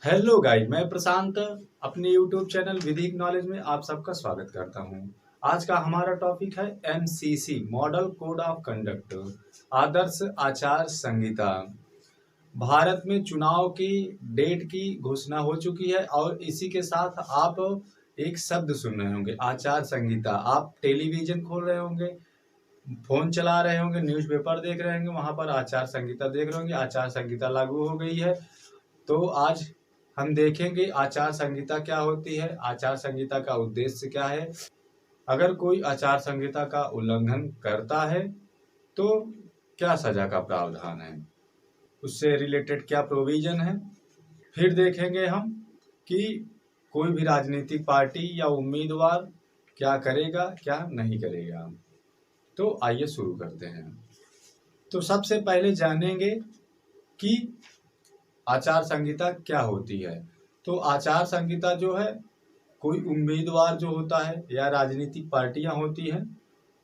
Hello guys, मैं प्रशांत अपने YouTube channel विधिक नॉलेज में आप सबका स्वागत करता हूं। आज का हमारा टॉपिक है MCC model code of conduct, आदर्श आचार संहिता। भारत में चुनाव की डेट की घोषणा हो चुकी है और इसी के साथ आप एक शब्द सुन रहे होंगे, आचार संहिता। आप टेलीविजन खोल रहे होंगे, फोन चला रहे होंगे, न्यूज़पेपर देख रहे होंगे, वहां पर आचार संहिता देख रहे होंगे। आचार संहिता लागू हो गई है। तो आज हम देखेंगे आचार संहिता क्या होती है, आचार संहिता का उद्देश्य क्या है, अगर कोई आचार संहिता का उल्लंघन करता है तो क्या सजा का प्रावधान है, उससे रिलेटेड क्या प्रोविजन है। फिर देखेंगे हम कि कोई भी राजनीतिक पार्टी या उम्मीदवार क्या करेगा क्या नहीं करेगा। तो आइए शुरू करते हैं। तो सबसे पहले जानेंगे कि आचार संहिता क्या होती है। तो आचार संहिता जो है, कोई उम्मीदवार जो होता है या राजनीतिक पार्टियां होती हैं,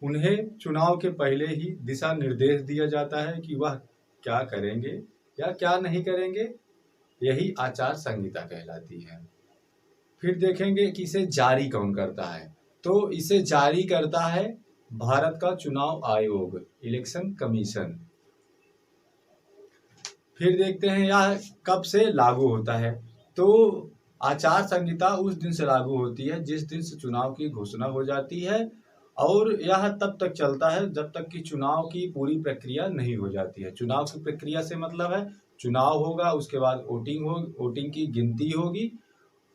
उन्हें चुनाव के पहले ही दिशा निर्देश दिया जाता है कि वह क्या करेंगे या क्या नहीं करेंगे। यही आचार संहिता कहलाती है। फिर देखेंगे कि इसे जारी कौन करता है। तो इसे जारी करता है भारत का चुनाव आयोग, इलेक्शन कमीशन। फिर देखते हैं यह कब से लागू होता है। तो आचार संहिता उस दिन से लागू होती है जिस दिन से चुनाव की घोषणा हो जाती है, और यह तब तक चलता है जब तक कि चुनाव की पूरी प्रक्रिया नहीं हो जाती है। चुनाव की प्रक्रिया से मतलब है, चुनाव होगा, उसके बाद वोटिंग की गिनती होगी,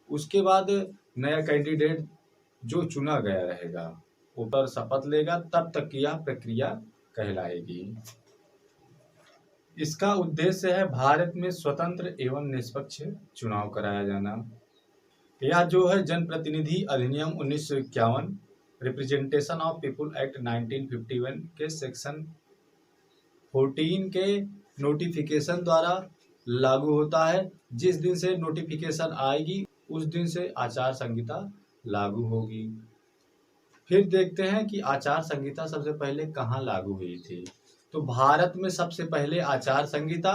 उसके बाद नया कैंडिडेट जो चुना गया रहेगा ऊपर शपथ लेगा, तब तक की यह प्रक्रिया कहलाएगी। इसका उद्देश्य है भारत में स्वतंत्र एवं निष्पक्ष चुनाव कराया जाना। यह जो है जनप्रतिनिधि अधिनियम 1951, रिप्रेजेंटेशन ऑफ पीपुल एक्ट 1951 के सेक्शन 14 के नोटिफिकेशन द्वारा लागू होता है। जिस दिन से नोटिफिकेशन आएगी उस दिन से आचार संहिता लागू होगी। फिर देखते हैं कि आचार संहिता सबसे पहले कहाँ लागू हुई थी। तो भारत में सबसे पहले आचार संहिता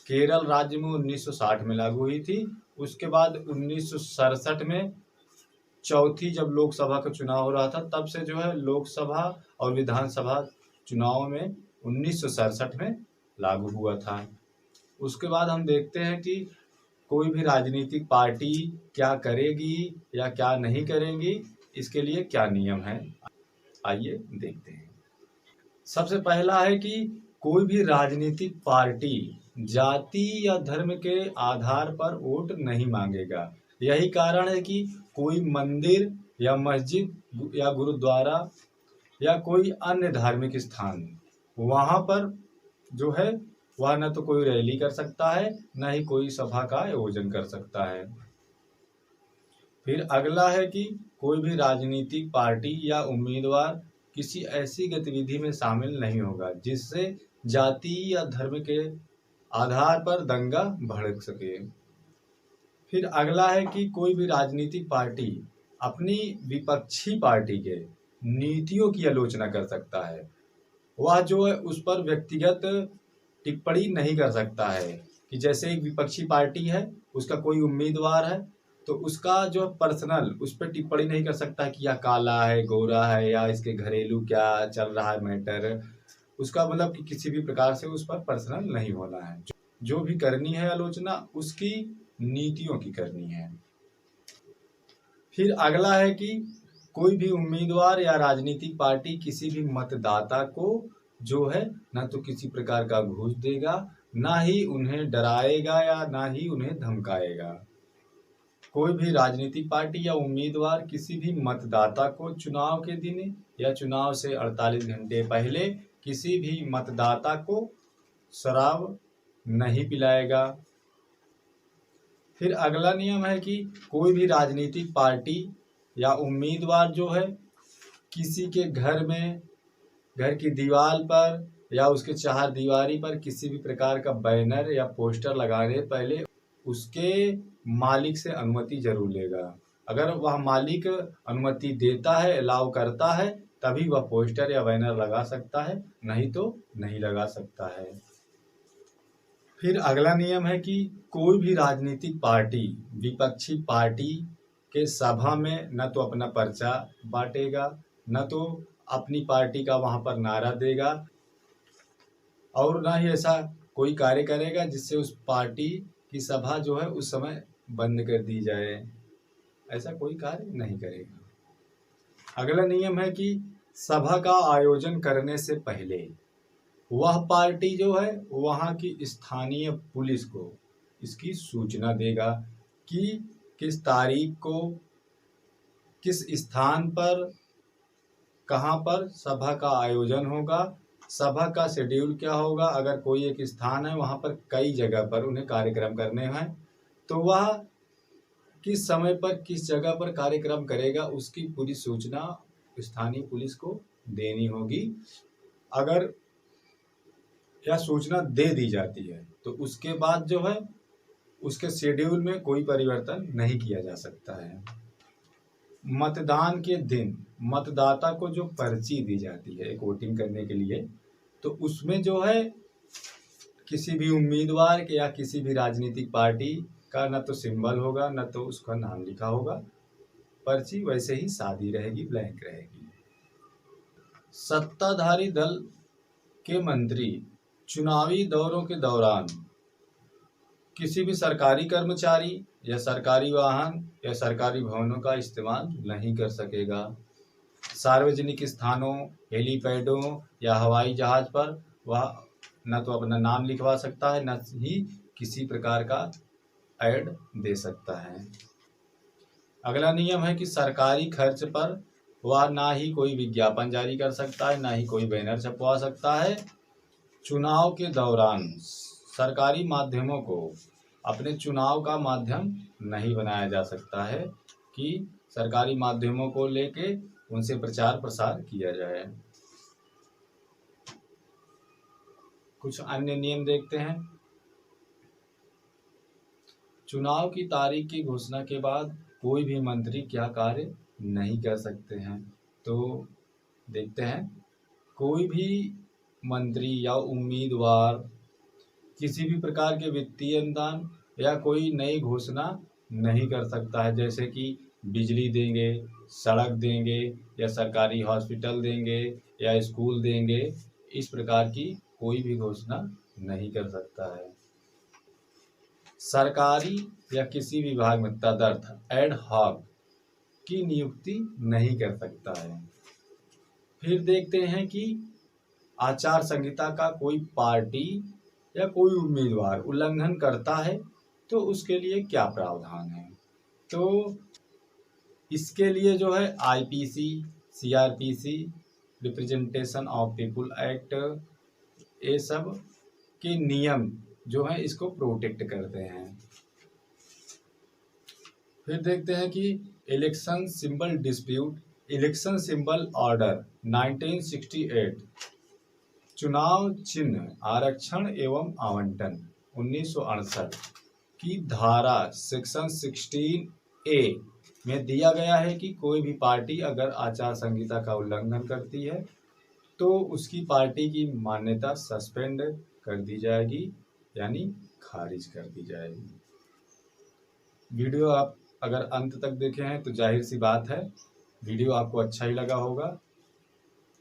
केरल राज्य में 1960 में लागू हुई थी। उसके बाद 1967 में चौथी जब लोकसभा का चुनाव हो रहा था, तब से जो है लोकसभा और विधानसभा चुनाव में 1967 में लागू हुआ था। उसके बाद हम देखते हैं कि कोई भी राजनीतिक पार्टी क्या करेगी या क्या नहीं करेगी, इसके लिए क्या नियम है, आइए देखते हैं। सबसे पहला है कि कोई भी राजनीतिक पार्टी जाति या धर्म के आधार पर वोट नहीं मांगेगा। यही कारण है कि कोई मंदिर या मस्जिद या गुरुद्वारा या कोई अन्य धार्मिक स्थान, वहां पर जो है वह न तो कोई रैली कर सकता है, न ही कोई सभा का आयोजन कर सकता है। फिर अगला है कि कोई भी राजनीतिक पार्टी या उम्मीदवार किसी ऐसी गतिविधि में शामिल नहीं होगा जिससे जाति या धर्म के आधार पर दंगा भड़क सके। फिर अगला है कि कोई भी राजनीतिक पार्टी अपनी विपक्षी पार्टी के नीतियों की आलोचना कर सकता है। वह जो है उस पर व्यक्तिगत टिप्पणी नहीं कर सकता है, कि जैसे एक विपक्षी पार्टी है, उसका कोई उम्मीदवार है, तो उसका जो पर्सनल उस पर टिप्पणी नहीं कर सकता कि यह काला है, गोरा है, या इसके घरेलू क्या चल रहा है मैटर। उसका मतलब कि किसी भी प्रकार से उस पर पर्सनल नहीं होना है। जो भी करनी है आलोचना, उसकी नीतियों की करनी है। फिर अगला है कि कोई भी उम्मीदवार या राजनीतिक पार्टी किसी भी मतदाता को जो है न तो किसी प्रकार का घूस देगा, ना ही उन्हें डराएगा या ना ही उन्हें धमकाएगा। कोई भी राजनीतिक पार्टी या उम्मीदवार किसी भी मतदाता को चुनाव के दिन या चुनाव से 48 घंटे पहले किसी भी मतदाता को शराब नहीं पिलाएगा। फिर अगला नियम है कि कोई भी राजनीतिक पार्टी या उम्मीदवार जो है किसी के घर में, घर की दीवार पर या उसके चार दीवारी पर किसी भी प्रकार का बैनर या पोस्टर लगाने पहले उसके मालिक से अनुमति जरूर लेगा। अगर वह मालिक अनुमति देता है, अलाउ करता है, तभी वह पोस्टर या बैनर लगा सकता है, नहीं तो नहीं लगा सकता है। फिर अगला नियम है कि कोई भी राजनीतिक पार्टी विपक्षी पार्टी के सभा में न तो अपना पर्चा बांटेगा, न तो अपनी पार्टी का वहां पर नारा देगा, और ना ही ऐसा कोई कार्य करेगा जिससे उस पार्टी की सभा जो है उस समय बंद कर दी जाए। ऐसा कोई कार्य नहीं करेगा। अगला नियम है कि सभा का आयोजन करने से पहले वह पार्टी जो है वहाँ की स्थानीय पुलिस को इसकी सूचना देगा कि किस तारीख को किस स्थान पर कहाँ पर सभा का आयोजन होगा, सभा का शेड्यूल क्या होगा। अगर कोई एक स्थान है वहाँ पर कई जगह पर उन्हें कार्यक्रम करने हैं तो वह किस समय पर किस जगह पर कार्यक्रम करेगा उसकी पूरी सूचना स्थानीय पुलिस को देनी होगी। अगर यह सूचना दे दी जाती है तो उसके बाद जो है उसके शेड्यूल में कोई परिवर्तन नहीं किया जा सकता है। मतदान के दिन मतदाता को जो पर्ची दी जाती है एक वोटिंग करने के लिए, तो उसमें जो है किसी भी उम्मीदवार के या किसी भी राजनीतिक पार्टी का न तो सिंबल होगा न तो उसका नाम लिखा होगा। पर्ची वैसे ही सादी रहेगी, ब्लैंक रहेगी। सत्ताधारी दल के मंत्री चुनावी दौरों के दौरान किसी भी सरकारी कर्मचारी या सरकारी वाहन या सरकारी भवनों का इस्तेमाल नहीं कर सकेगा। सार्वजनिक स्थानों, हेलीपैडों या हवाई जहाज पर वह न तो अपना नाम लिखवा सकता है न ही किसी प्रकार का ऐड दे सकता है। अगला नियम है कि सरकारी खर्च पर वह ना ही कोई विज्ञापन जारी कर सकता है, ना ही कोई बैनर छपवा सकता है। चुनाव के दौरान सरकारी माध्यमों को अपने चुनाव का माध्यम नहीं बनाया जा सकता है कि सरकारी माध्यमों को लेके उनसे प्रचार प्रसार किया जाए। कुछ अन्य नियम देखते हैं। चुनाव की तारीख की घोषणा के बाद कोई भी मंत्री क्या कार्य नहीं कर सकते हैं, तो देखते हैं। कोई भी मंत्री या उम्मीदवार किसी भी प्रकार के वित्तीय अनुदान या कोई नई घोषणा नहीं कर सकता है, जैसे कि बिजली देंगे, सड़क देंगे या सरकारी हॉस्पिटल देंगे या स्कूल देंगे। इस प्रकार की कोई भी घोषणा नहीं कर सकता है। सरकारी या किसी विभाग में तदर्थ एड हॉक की नियुक्ति नहीं कर सकता है। फिर देखते हैं कि आचार संहिता का कोई पार्टी या कोई उम्मीदवार उल्लंघन करता है तो उसके लिए क्या प्रावधान है। तो इसके लिए जो है IPC, CrPC, representation of people act, ये सब के नियम जो है इसको प्रोटेक्ट करते हैं। फिर देखते हैं कि election symbol dispute, election symbol order 1968, चुनाव चिन्ह आरक्षण एवं आवंटन 1968 की धारा सेक्शन 16A में दिया गया है कि कोई भी पार्टी अगर आचार संहिता का उल्लंघन करती है तो उसकी पार्टी की मान्यता सस्पेंड कर दी जाएगी, यानी खारिज कर दी जाएगी। वीडियो आप अगर अंत तक देखे हैं तो जाहिर सी बात है वीडियो आपको अच्छा ही लगा होगा।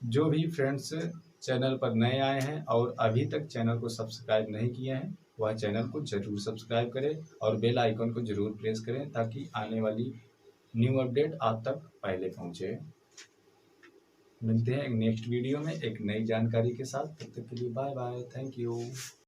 जो भी फ्रेंड्स चैनल पर नए आए हैं और अभी तक चैनल को सब्सक्राइब नहीं किए हैं वह चैनल को जरूर सब्सक्राइब करें और बेल आइकन को जरूर प्रेस करें ताकि आने वाली न्यू अपडेट आप तक पहले पहुंचे। मिलते हैं एक नेक्स्ट वीडियो में एक नई जानकारी के साथ। तब तक के लिए बाय बाय, थैंक यू।